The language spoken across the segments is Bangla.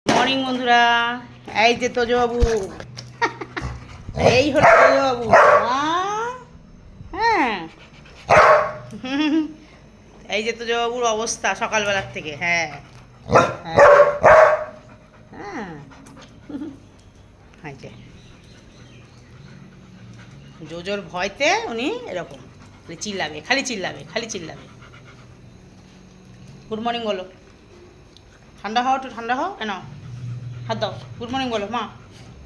মর্নিং বন্ধুরা, এই যে তোজবাবু, এই হলো তোজবাবু। হ্যাঁ, এই যে তোজবাবুর অবস্থা সকালবেলার থেকে। হ্যাঁ হ্যাঁ হ্যাঁ, এই যে জোজোর ভয়তে উনি এরকম চিল্লাবে, খালি চিল্লাবে, খালি চিল্লাবে। গুড মর্নিং বলো, ঠান্ডা হও, একটু ঠান্ডা হও। কেন হাত দাও, গুড মর্নিং বলো। মা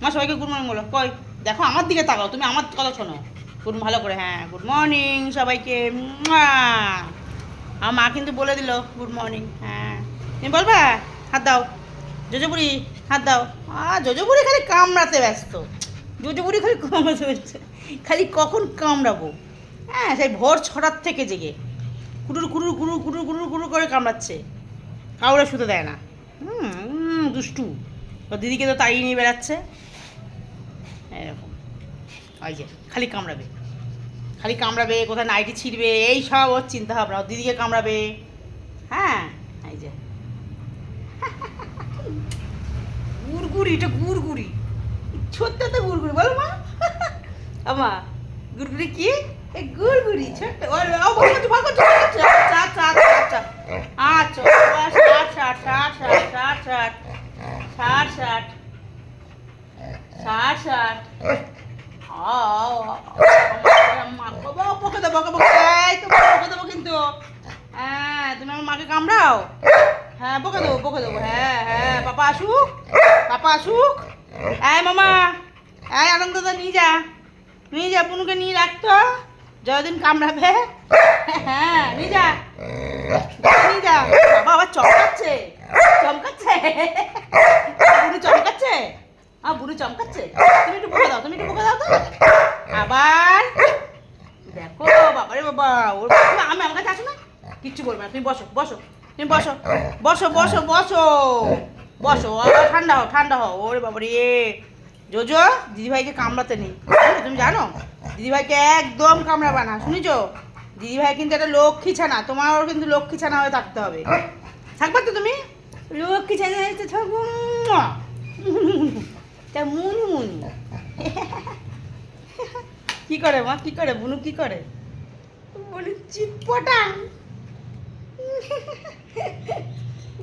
মা সবাইকে গুড মর্নিং বলো। কই দেখো, আমার দিকে তাকাও, তুমি আমার কথা শোনো। গুড ভালো করে, হ্যাঁ গুড মর্নিং সবাইকে। আমার মা কিন্তু বলে দিল গুড মর্নিং। হ্যাঁ তুমি বলবা, হাত দাও। জোজো বুড়ি হাত দাও। জোজো বুড়ি খালি কামড়াতে ব্যস্ত। জোজো বুড়ি খালি কামড়াতে ব্যস্ত, খালি কখন কামড়াবো। হ্যাঁ, সেই ভোর 6টার থেকে জেগে কুটুর কুটুর কুটুর কুটুর কুটুর কুটুর করে কামড়াচ্ছে, কাউরে শুতে দেয় না। দুষ্টু। তো দিদিকে তো তাড়িয়ে নিয়ে বেড়াচ্ছে এরকম। ওই যে খালি কামড়াবে, খালি কামড়াবে, কোথায় নাইটি ছিঁড়বে, এই সব ওর চিন্তা ভাবনা। ওর দিদিকে কামড়াবে। হ্যাঁ, এই যে গুড়গুড়ি, এটা গুড়গুড়ি, ছোট্ট তো গুড়গুড়ি। বলো মা, আমা গুড়গুড়ি কি? এই গুড়গুড়ি ছোট্ট। কিন্তু হ্যাঁ, তুমি আমার মাকে কামড়াও। হ্যাঁ বকে দেবো, বকে দেবো। হ্যাঁ হ্যাঁ, পাপা আসুক, পাপা আসুক। এই মামা, এই আনন্দ দা নিয়ে যা, নিয়ে যা, পুনুকে নিয়ে রাখতো, যতদিন কামড়াবে। হ্যাঁ নিয়ে যা, নিয়ে যা। বাবা আবার চমকাচ্ছে, চমকাচ্ছে, বুনু চমকাচ্ছে, বুনু চমকাচ্ছে। তুমি একটু বকে দাও, তুমি একটু বকে দাও তো। আবার দেখো, বাবারে বাবা, ওর আমি আমার কাছে আসো না, কিচ্ছু বলবে না। তুমি বসো, বসো, তুমি বসো, বসো, বসো, বসো, বসো। ঠান্ডা হও, ঠান্ডা হও। ওরে বাবারে, জোজো দিদিভাইকে কামড়াতে নেই, তুমি জানো? দিদিভাইকে একদম কামড়াবা না, শুনেছো? দিদিভাই কিন্তু একটা লক্ষ্মী ছানা, তোমারও কিন্তু লক্ষ্মী ছানা হয়ে থাকতে হবে। থাকবে তো তুমি লক্ষ্মী ছানা হয়ে থাকবো। তা মুনু মুনু কি করে মা, কি করে বুনু, কি করে? বুনু চিৎপটাং,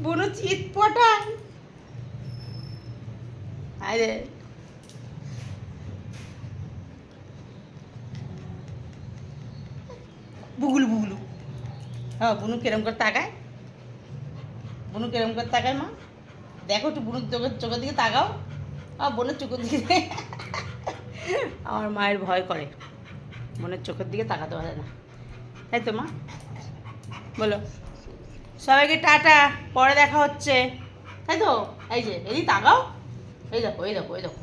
বুনু চিৎপটাং। আরে বুগুলু বুগুলু। হ্যাঁ, বুনু কেরম করে তাকায়, বুনু কেরম করে তাকায় মা, দেখো একটু বুনুর চোখের দিকে তাকাও। বোনের চোখের দিকে আমার মায়ের ভয় করে, বোনের চোখের দিকে তাকাতে পারে না, তাই তো মা? বলো সবাইকে টাটা, পরে দেখা হচ্ছে, তাই তো? এই যে এই তাকাও, এই দেখো, এই দেখো, এই দেখো,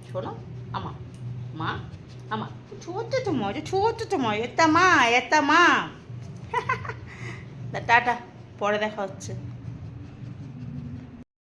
শোনো আমা, মা আমা, ছোট্ট তো মজা, ছোট্ট তো মজা, এটা মা, এটা মা। টাটা, পরে দেখা হচ্ছে।